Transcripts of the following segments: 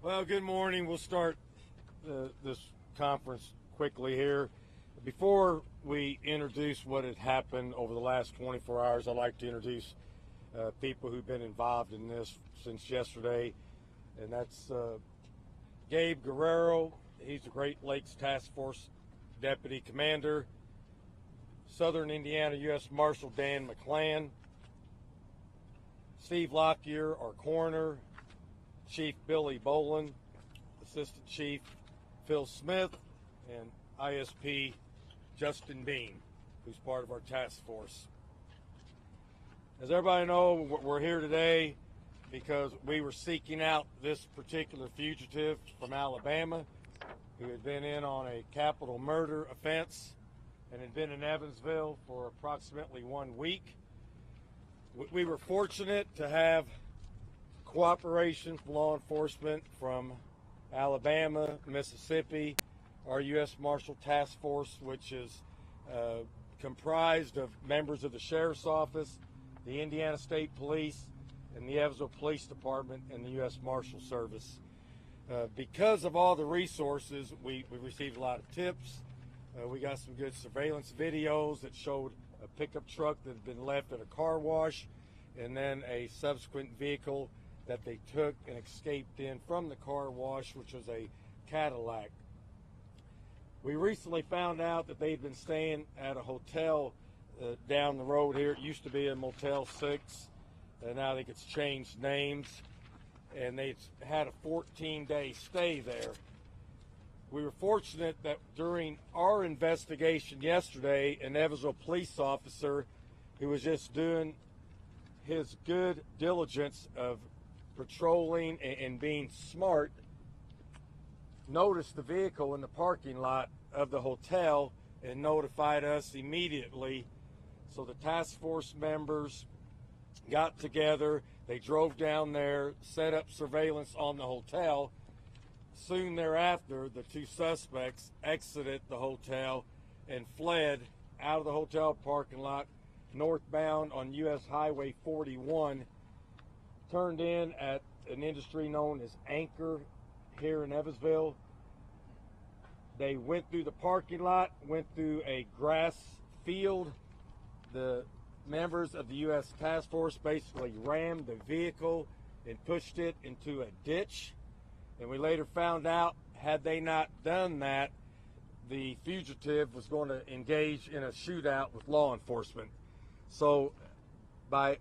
Well, good morning. We'll start this conference quickly here. Before we introduce what had happened over the last 24 hours, I'd like to introduce people who've been involved in this since yesterday, and that's Gabe Guerrero. He's the Great Lakes Task Force Deputy Commander. Southern Indiana U.S. Marshal Dan McClan. Steve Lockyer, our coroner. Chief Billy Boland, Assistant Chief Phil Smith, and ISP Justin Bean, who's part of our task force. As everybody knows, we're here today because we were seeking out this particular fugitive from Alabama who had been in on a capital murder offense and had been in Evansville for approximately 1 week. We were fortunate to have cooperation from law enforcement from Alabama, Mississippi, our U.S. Marshal Task Force, which is comprised of members of the Sheriff's Office, the Indiana State Police, and the Evansville Police Department, and the U.S. Marshal Service. Because of all the resources, we received a lot of tips. We got some good surveillance videos that showed a pickup truck that had been left at a car wash, and then a subsequent vehicle that they took and escaped in from the car wash, which was a Cadillac. We recently found out that they'd been staying at a hotel down the road here. It used to be a Motel 6, and now I think it's changed names, and they had a 14-day stay there. We were fortunate that during our investigation yesterday, an Evansville police officer who was just doing his good diligence of patrolling and being smart noticed the vehicle in the parking lot of the hotel and notified us immediately. So the task force members got together, they drove down there, set up surveillance on the hotel. Soon thereafter, the two suspects exited the hotel and fled out of the hotel parking lot northbound on US Highway 41, turned in at an industry known as Anchor here in Evansville. They went through the parking lot, went through a grass field. The members of the U.S. Task Force basically rammed the vehicle and pushed it into a ditch. And we later found out, had they not done that, the fugitive was going to engage in a shootout with law enforcement. So by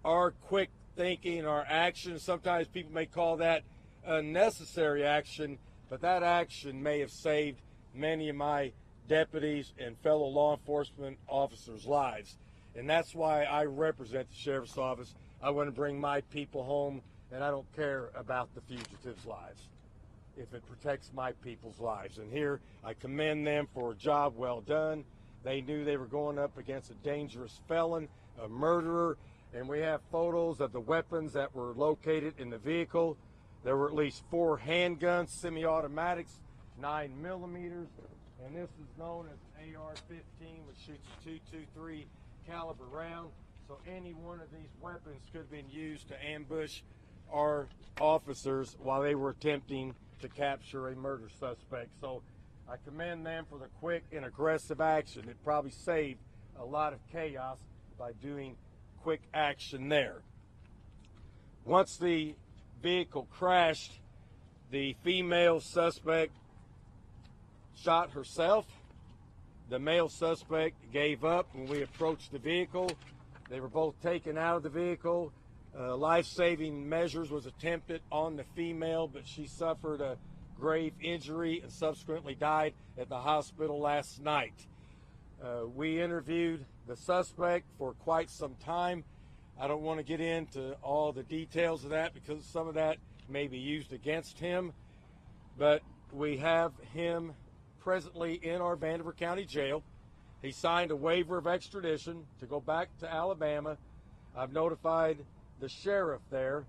our quick thinking, our actions, sometimes people may call that unnecessary action, but that action may have saved many of my deputies and fellow law enforcement officers' lives. And that's why I represent the Sheriff's Office. I want to bring my people home, and I don't care about the fugitives' lives if it protects my people's lives. And here I commend them for a job well done. They knew they were going up against a dangerous felon, a murderer, and we have photos of the weapons that were located in the vehicle. There were at least 4 handguns, semi-automatics, 9mm, and this is known as an AR-15, which shoots a .223 caliber round. So any one of these weapons could have been used to ambush our officers while they were attempting to capture a murder suspect. So I commend them for the quick and aggressive action. It probably saved a lot of chaos by doing quick action there. Once the vehicle crashed, the female suspect shot herself. The male suspect gave up when we approached the vehicle. They were both taken out of the vehicle. Life-saving measures was attempted on the female, but she suffered a grave injury and subsequently died at the hospital last night. We interviewed the suspect for quite some time. I don't want to get into all the details of that because some of that may be used against him, but we have him presently in our Vanderbilt County Jail. He signed a waiver of extradition to go back to Alabama. I've notified the sheriff there,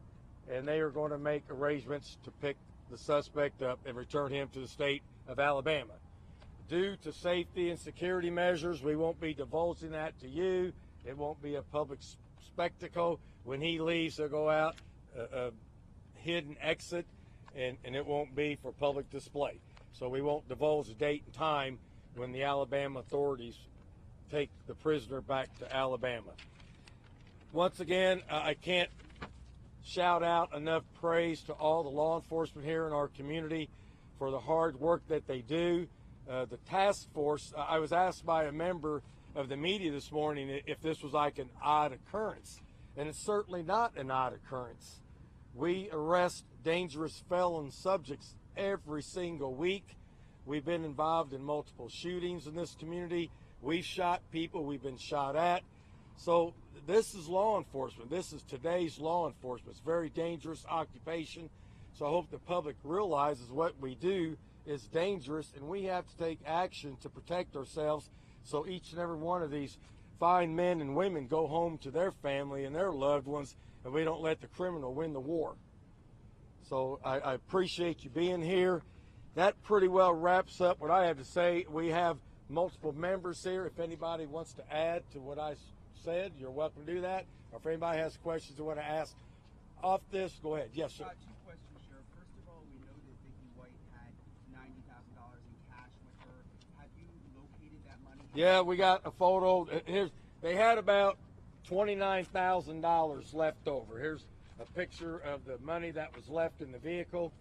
and they are going to make arrangements to pick the suspect up and return him to the state of Alabama. Due to safety and security measures, we won't be divulging that to you. It won't be a public spectacle. When he leaves, he'll go out a hidden exit and it won't be for public display. So we won't divulge the date and time when the Alabama authorities take the prisoner back to Alabama. Once again, I can't shout out enough praise to all the law enforcement here in our community for the hard work that they do. The task force, I was asked by a member of the media this morning if this was like an odd occurrence, and it's certainly not an odd occurrence. We arrest dangerous felon subjects every single week. We've been involved in multiple shootings in this community. We've shot people, we've been shot at. So this is law enforcement. This is today's law enforcement. It's a very dangerous occupation. So I hope the public realizes what we do is dangerous, and we have to take action to protect ourselves so each and every one of these fine men and women go home to their family and their loved ones, and we don't let the criminal win the war. So I appreciate you being here. That pretty well wraps up what I have to say. We have multiple members here. If anybody wants to add to what I said, you're welcome to do that. Or if anybody has questions they want to ask off this, go ahead. Yes, sir. Two questions, Sheriff. First of all, we know that Vicky White had $90,000 in cash with her. Have you located that money? Yeah, we got a photo. They had about $29,000 left over. Here's a picture of the money that was left in the vehicle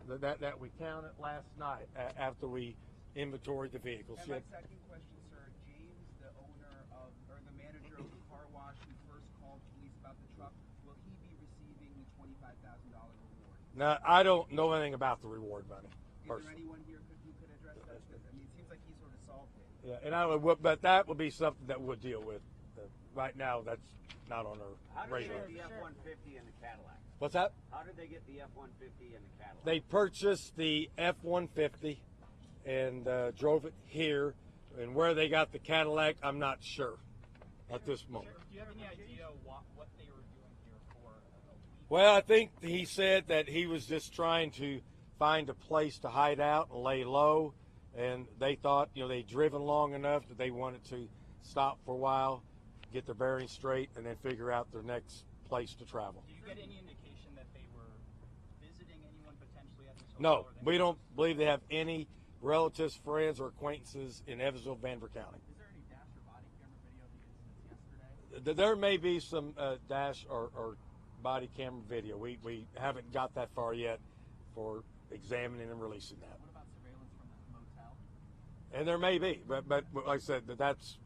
that we counted last night after we inventoried the vehicles. And my second question, sir, James, the owner of, or the manager of the car wash who first called police about the truck, will he be receiving the $25,000 reward? Now, I don't know anything about the reward money. Is there anyone here who could address that? Because, I mean, it seems like he sort of solved it. Yeah, and but that would be something that we'll deal with. Right now, that's not on our radar. How did they get the F-150 and the Cadillac? What's that? How did they get the F-150 and the Cadillac? They purchased the F-150 and drove it here. And where they got the Cadillac, I'm not sure at this moment. Sheriff, do you have any idea what they were doing here for a week? Well, I think he said that he was just trying to find a place to hide out and lay low. And they thought, they'd driven long enough that they wanted to stop for a while, get their bearings straight, and then figure out their next place to travel. Do you get any indication that they were visiting anyone potentially at this hotel? No, we don't believe they have any relatives, friends, or acquaintances in Evansville, Vanderbilt County. Is there any dash or body camera video of the incidents yesterday? There may be some dash or body camera video. We haven't got that far yet for examining and releasing that. What about surveillance from the motel? And there may be, but like I said, that's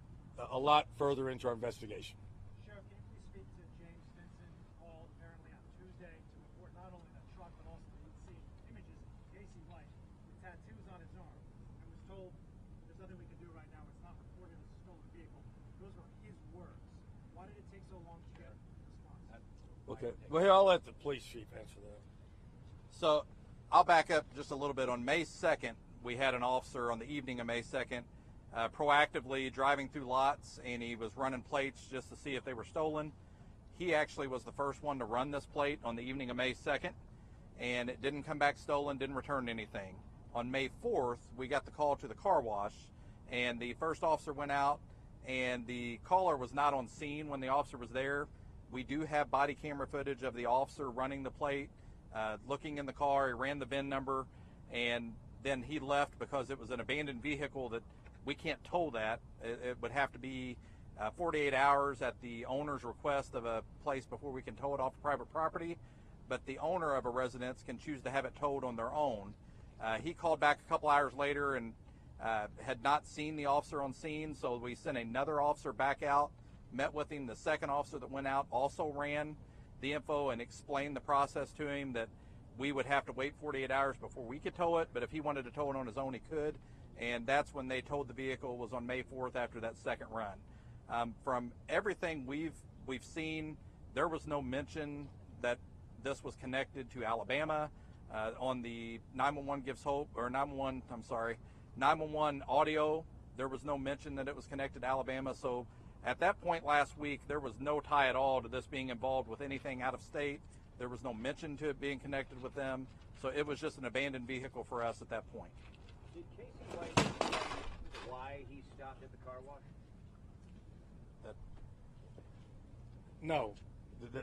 a lot further into our investigation. Sheriff, can you please speak to James Stinson, who called apparently on Tuesday to report not only the truck, but also the see images of Casey White with tattoos on his arm, and was told there's nothing we can do right now. It's not reported as a stolen vehicle. Those were his words. Why did it take so long to get a response? Okay. Well, here, I'll let the police chief answer that. So I'll back up just a little bit. On May 2nd, we had an officer on the evening of May 2nd proactively driving through lots, and he was running plates just to see if they were stolen. He actually was the first one to run this plate on the evening of May 2nd, and it didn't come back stolen, didn't return anything. On May 4th, we got the call to the car wash, and the first officer went out, and the caller was not on scene when the officer was there. We do have body camera footage of the officer running the plate, looking in the car. He ran the VIN number, and then he left because it was an abandoned vehicle that we can't tow that. It would have to be 48 hours at the owner's request of a place before we can tow it off private property. But the owner of a residence can choose to have it towed on their own. He called back a couple hours later and had not seen the officer on scene, so we sent another officer back out, met with him. The second officer that went out also ran the info and explained the process to him, that we would have to wait 48 hours before we could tow it, but if he wanted to tow it on his own, he could. And that's when they towed the vehicle, was on May 4th after that second run. From everything we've seen, there was no mention that this was connected to Alabama. On the 911 Gives Hope, or 911 audio, there was no mention that it was connected to Alabama. So at that point last week, there was no tie at all to this being involved with anything out of state. There was no mention to it being connected with them. So it was just an abandoned vehicle for us at that point. Did Casey White explain why he stopped at the car wash? No,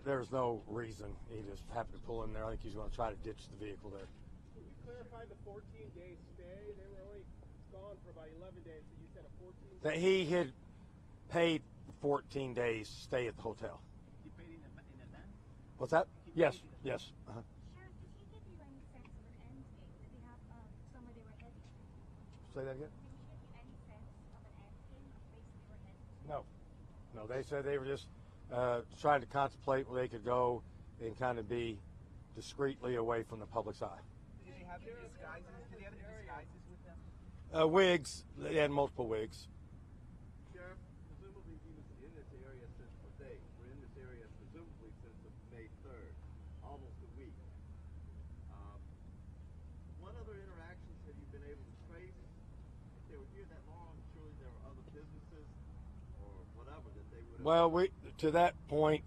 there's no reason. He just happened to pull in there. I think he's going to try to ditch the vehicle there. Can you clarify the 14-day stay? They were only gone for about 11 days, so you said a 14-day. That he had paid 14 days stay at the hotel. He paid in advance? What's that? Yes, yes. Uh-huh. Sheriff, did he give you any sense of an end game? Did they have somewhere they were headed to? Say that again? Did he give you any sense of an end game, of place they were headed to? No. No, they said they were just trying to contemplate where they could go and kind of be discreetly away from the public's eye. Did they have any disguises? Did they have any disguises with them? Wigs. They had multiple wigs. Sheriff, presumably he was in this area since the day. We're in this area presumably since May 3rd, almost a week. What other interactions have you been able to trace? If they were here that long, surely there were other businesses or whatever that they would have. Well, to that point,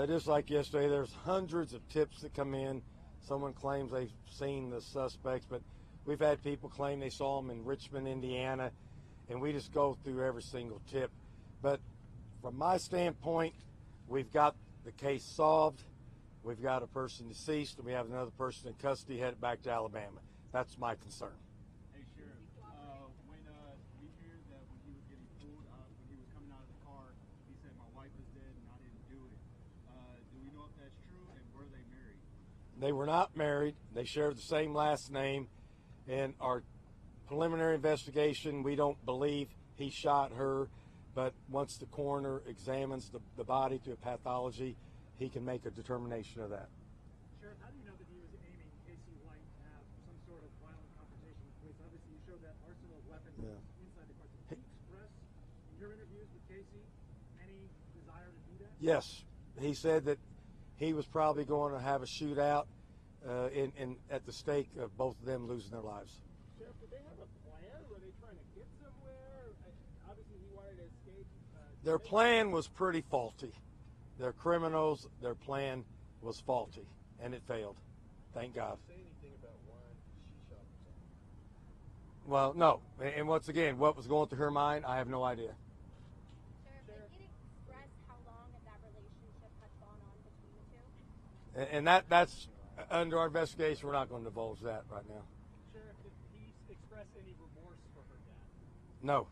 just like yesterday, there's hundreds of tips that come in. Someone claims they've seen the suspects, but we've had people claim they saw them in Richmond, Indiana, and we just go through every single tip. But from my standpoint, we've got the case solved. We've got a person deceased, and we have another person in custody headed back to Alabama. That's my concern. Hey, Sheriff, when we heard that when he was getting pulled, when he was coming out of the car, he said, "My wife is dead and I didn't do it." Do we know if that's true, and were they married? They were not married. They shared the same last name. In our preliminary investigation, we don't believe he shot her, but once the coroner examines the body through a pathology, he can make a determination of that. Sheriff, how do you know that he was aiming Casey White to have some sort of violent confrontation with police? Obviously, you showed that arsenal of weapons inside the car. Did he express in your interviews with Casey any desire to do that? Yes, he said that he was probably going to have a shootout at the stake of both of them losing their lives. Sheriff, did they have a plan? Were they trying to get somewhere? Obviously, he wanted to escape. Their plan was pretty faulty. They're criminals. Their plan was faulty, and it failed. Thank God. Say anything about why she shot himself? Well, no. And once again, what was going through her mind, I have no idea. Sheriff, did he express how long that relationship had gone on between the two? And that's under our investigation. We're not going to divulge that right now. Sheriff, did he express any remorse for her death? No.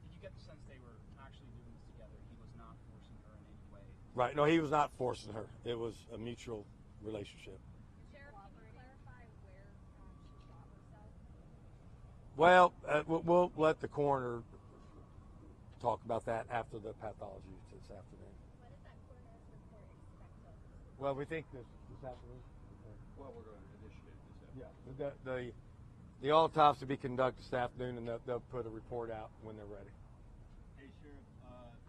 Did you get the sense they were actually doing this together? He was not forcing her in any way. Right. No, he was not forcing her. It was a mutual relationship. Sheriff, can you clarify where she shot herself? Well, we'll let the coroner talk about that after the pathology this afternoon. When is that coroner's report expected? Well, we think this afternoon. Well, we're going to initiate this afternoon. Yeah. The autopsy will be conducted this afternoon, and they'll put a report out when they're ready. Hey, Sheriff,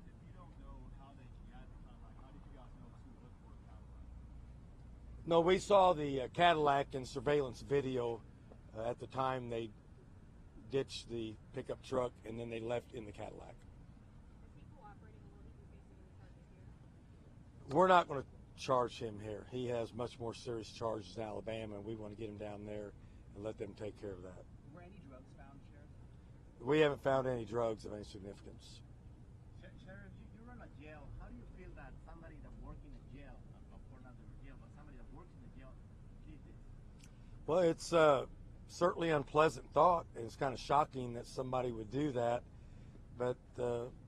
if you don't know how they got the Cadillac, how did you guys know to look for a Cadillac? No, we saw the Cadillac in surveillance video at the time they ditched the pickup truck, and then they left in the Cadillac. Is he cooperating? Will he be facing any charges here? We're not going to charge him here. He has much more serious charges in Alabama, and we want to get him down there and let them take care of that. Were any drugs found, Sheriff? We haven't found any drugs of any significance. Sheriff, you run a jail. How do you feel that somebody that works in a jail, of course not in a jail, but somebody that works in a jail did this? Well, it's certainly an unpleasant thought, and it's kind of shocking that somebody would do that. But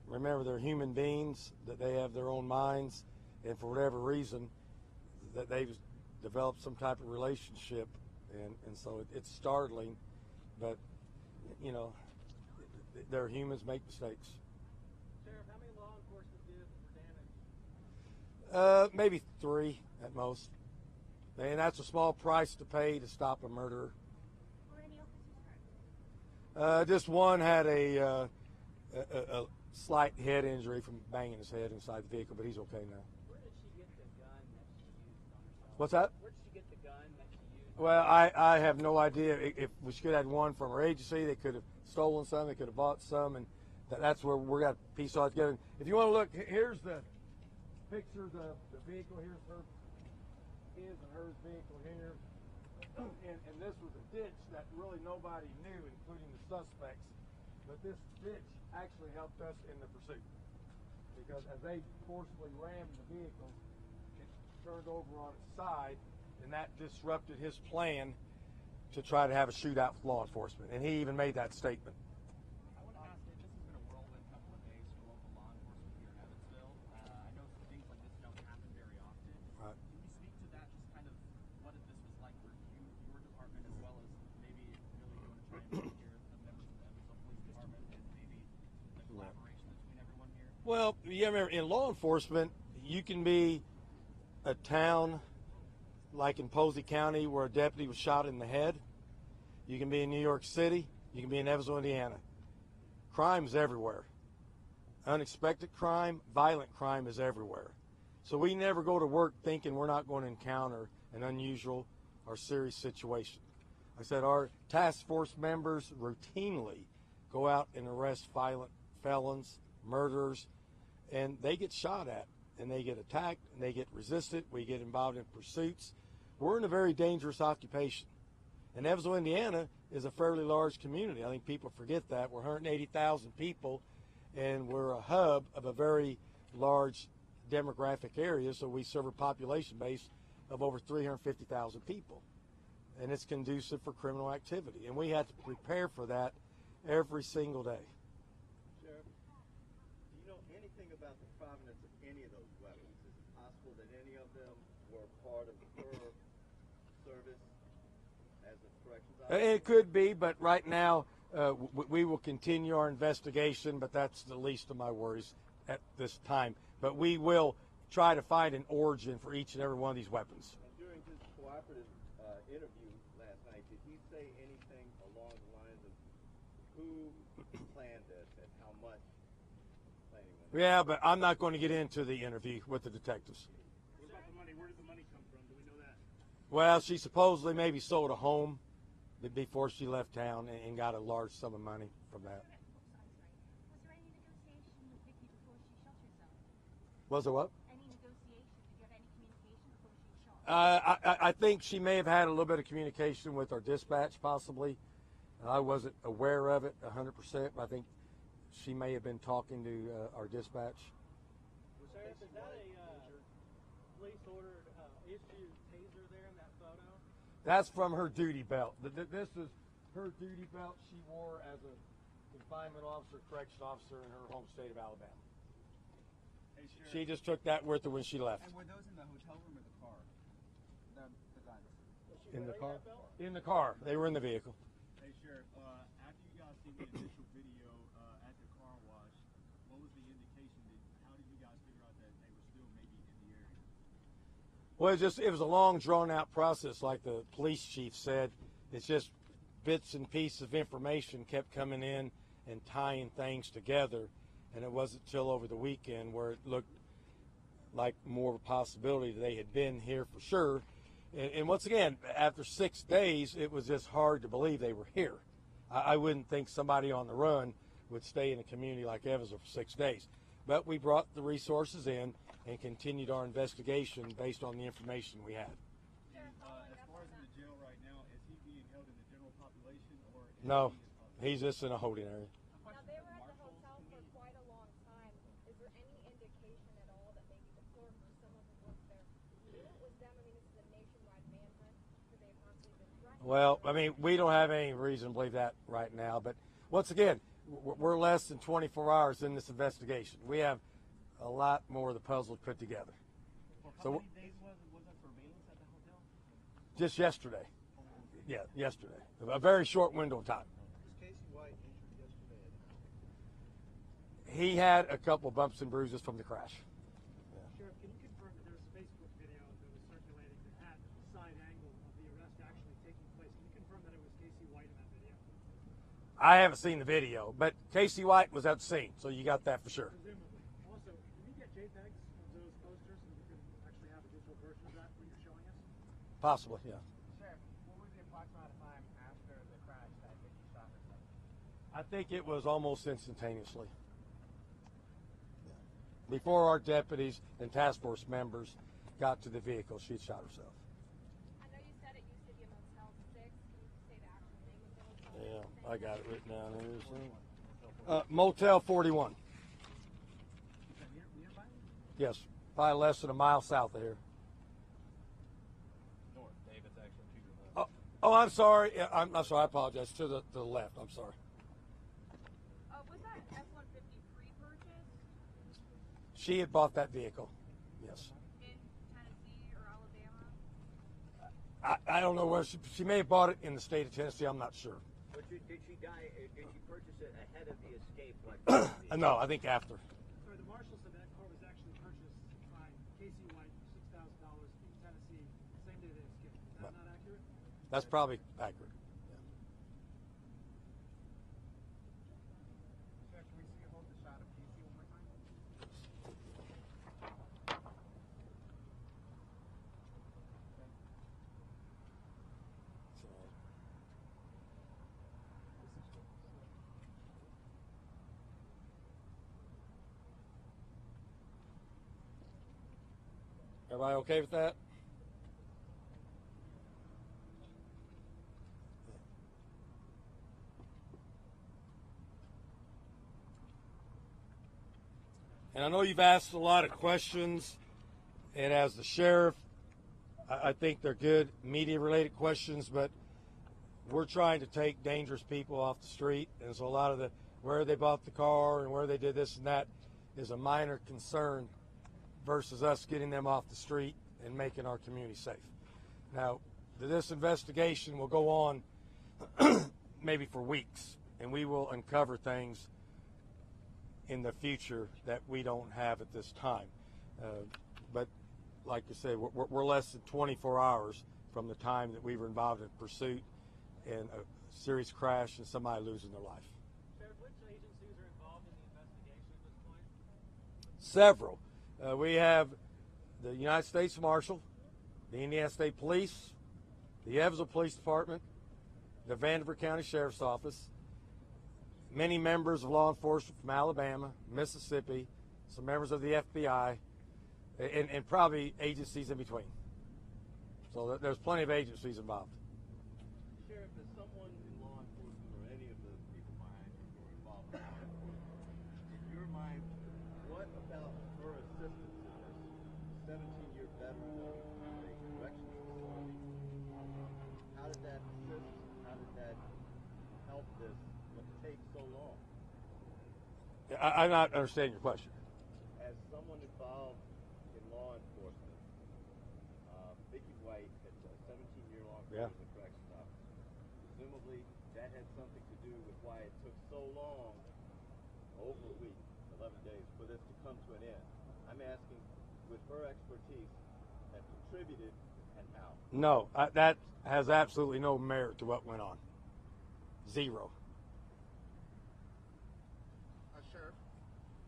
remember, they're human beings, that they have their own minds, and for whatever reason, that they've developed some type of relationship, and so it's startling. But, you know, they're humans, make mistakes. Sheriff, how many law enforcement did for damage? Maybe 3 at most. And that's a small price to pay to stop a murderer. Were any officers hurt? Just one had a slight head injury from banging his head inside the vehicle, but he's okay now. Where did she get the gun that she used on herself? What's that? Where did she get the gun that she used? Well, I have no idea. If we should have had one from our agency, they could have stolen some, they could have bought some, and that's where we're got to piece all together. If you want to look, here's the pictures of the vehicle. Here's his and hers vehicle here. And this was a ditch that really nobody knew, including the suspects. But this ditch actually helped us in the pursuit. because as they forcibly rammed the vehicle, it turned over on its side, and that disrupted his plan to try to have a shootout with law enforcement. And he even made that statement. I want to ask you, this has been a whirlwind couple of days for local law enforcement here in Evansville. I know some things like this don't happen very often. Right. Can you speak to that, just kind of what this was like for your department, as well as maybe really going to try and hear the members of the Evansville Police Department and maybe the collaboration between everyone here? Well, you remember, in law enforcement, you can be a town like in Posey County where a deputy was shot in the head. You can be in New York City. You can be in Evansville, Indiana. Crime's everywhere. Unexpected crime, violent crime is everywhere. So we never go to work thinking we're not going to encounter an unusual or serious situation. Like I said, our task force members routinely go out and arrest violent felons, murderers, and they get shot at, and they get attacked, and they get resisted. We get involved in pursuits. We're in a very dangerous occupation. And Evansville, Indiana is a fairly large community. I think people forget that. We're 180,000 people, and we're a hub of a very large demographic area, so we serve a population base of over 350,000 people. And it's conducive for criminal activity. And we have to prepare for that every single day. Sheriff, do you know anything about the provenance of any of those weapons? Is it possible that any of them were part of her service as a corrections officer? It could be, but right now we will continue our investigation, but that's the least of my worries at this time. But we will try to find an origin for each and every one of these weapons. And during his cooperative interview last night, did he say anything along the lines of who planned this and how much planning went into it? Yeah, but I'm not going to get into the interview with the detectives. What about the money? Where did the money come from? Do we know that? Well, she supposedly maybe sold a home before she left town and got a large sum of money from that. Was there any negotiation with Vicky before she shot herself? Was there what? Any negotiation? Did you have any communication before she shot? I think she may have had a little bit of communication with our dispatch, possibly. I wasn't aware of it 100%, but I think she may have been talking to our dispatch. Sheriff, is that a police ordered issued taser there in that photo? That's from her duty belt. This is her duty belt she wore as a confinement officer, correction officer in her home state of Alabama. Hey, Sheriff, She just took that with her when she left. and were those in the hotel room or the car? The guns. In the car? In the car. They were in the vehicle. Hey, Sheriff, after you guys seen the initial video at the car wash, what was the indication? How did you guys figure out that they were still maybe in the area? Well, it was a long, drawn-out process, like the police chief said. It's just bits and pieces of information kept coming in and tying things together, and it wasn't till over the weekend where it looked like more of a possibility that they had been here for sure. And once again, after 6 days, it was just hard to believe they were here. I wouldn't think somebody on the run would stay in a community like Evansville for 6 days. But we brought the resources in and continued our investigation based on the information we had. And as far as in the jail right now, is he being held in the general population or? No, he's just in a holding area. Now, they were at the hotel for quite a long time. Is there any indication at all that maybe the clerk or someone who worked there knew it was them? I mean, this is a nationwide manhunt. Could they have possibly been threatened? Well, I mean, we don't have any reason to believe that right now. But once again, we're less than 24 hours in this investigation. We have a lot more of the puzzle put together. For So how many days was it surveillance at the hotel? Just yesterday. Yeah, yesterday. A very short window of time. Was Casey White injured yesterday? He had a couple bumps and bruises from the crash. Sheriff, can you confirm that there was a Facebook video that was circulating that had the side angle of the arrest actually taking place? Can you confirm that it was Casey White in that video? I haven't seen the video, but Casey White was at the scene, so you got that for sure. Presumably. Also, can we get JPEGs of those posters and we can actually have a digital version of that when you're showing us? Possibly, yeah. Sheriff, what was the approximate time after the crash that Vicky shot herself? I think it was almost instantaneously. Before our deputies and task force members got to the vehicle, she had shot herself. I know you said it used to be a Motel 6. Can you say the actual name of the hotel? Yeah, I got it written down here. Motel 41. Yes, probably less than a mile south of here. North, Dave, it's actually to your left. Oh, I'm sorry. Yeah, I'm sorry. I apologize. To the left. I'm sorry. Was that F-150 pre-purchase She had bought that vehicle. Yes. in Tennessee or Alabama? I don't know where she may have bought it in the state of Tennessee. I'm not sure. But did she purchase it ahead of the escape? No, I think after. Sorry, the marshal said that car was actually purchased by Casey White for $6,000 in Tennessee, same day they escaped. Is that not accurate? That's probably accurate. Sir, can we see you hold the shot of Casey one more time? Everybody okay with that? And I know you've asked a lot of questions, and as the sheriff, I think they're good media-related questions, but we're trying to take dangerous people off the street, and so a lot of the where they bought the car and where they did this and that is a minor concern versus us getting them off the street and making our community safe. Now, this investigation will go on maybe for weeks, and we will uncover things in the future that we don't have at this time. But like I say, we're less than 24 hours from the time that we were involved in pursuit and a serious crash and somebody losing their life. Sheriff, which agencies are involved in the investigation at this point? Several. We have the United States Marshal, the Indiana State Police, the Evansville Police Department, the Vanderbilt County Sheriff's Office, many members of law enforcement from Alabama, Mississippi, some members of the FBI, and probably agencies in between. So there's plenty of agencies involved. Sheriff, as someone in law enforcement or any of the people behind you who are involved in law enforcement, in your mind, what about her assistance in this 17-year veteran of a corrections facility? How did that assist? How did that help this take so long? I'm not understanding your question. As someone involved in law enforcement, Vicki White had a 17-year-long career as a corrections officer. Presumably, that had something to do with why it took so long, over a week, 11 days, for this to come to an end. I'm asking, with her expertise, that contributed and how? No, that has absolutely no merit to what went on. Zero.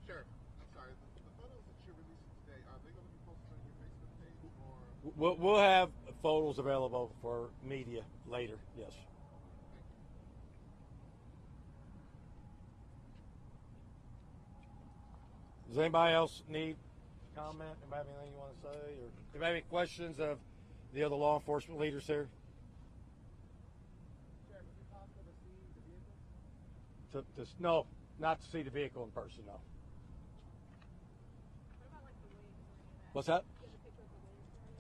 Sheriff, I'm sorry. The photos that you're releasing today, are they going to be posted on your Facebook page or? We'll have photos available for media later. Yes. Does anybody else need comment? Anybody have anything you want to say, or anybody have any questions of the other law enforcement leaders here? Sheriff, is it possible to see the vehicle? No, not to see the vehicle in person. No. What about like the wigs or any of that? What's that? Do you have a picture of the wigs or any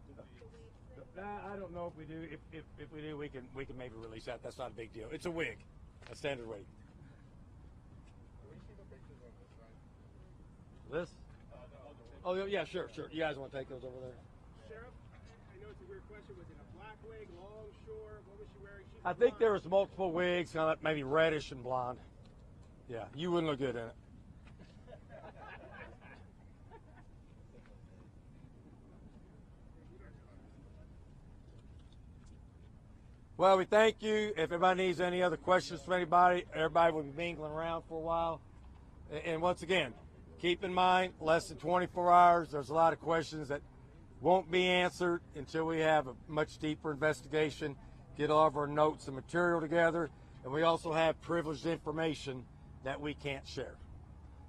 of that? The wigs thing? I don't know if we do. If we do, we can maybe release that. That's not a big deal. It's a wig, a standard wig. This? Oh yeah, sure. You guys want to take those over there? Sheriff, I know it's a weird question. Was it a black wig, long, short? What was she wearing? She's I think there was multiple wigs, kind of maybe reddish and blonde. Yeah, you wouldn't look good in it. Well, we thank you. If everybody needs any other questions from anybody, everybody will be mingling around for a while. And once again, keep in mind, less than 24 hours, there's a lot of questions that won't be answered until we have a much deeper investigation, get all of our notes and material together, and we also have privileged information that we can't share.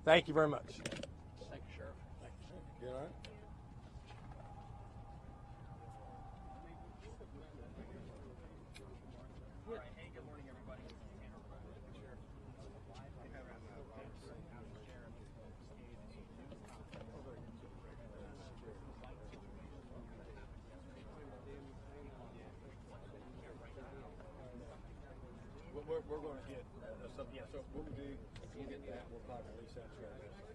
Thank you very much. Thank you, Sheriff. You all right? All right. Hey, good morning, everybody. This is Tanner Brown, Sheriff. Live on Sheriff. News conference we're going to get something. Yeah. So what we'll do, we'll get that. We'll probably release that strategy.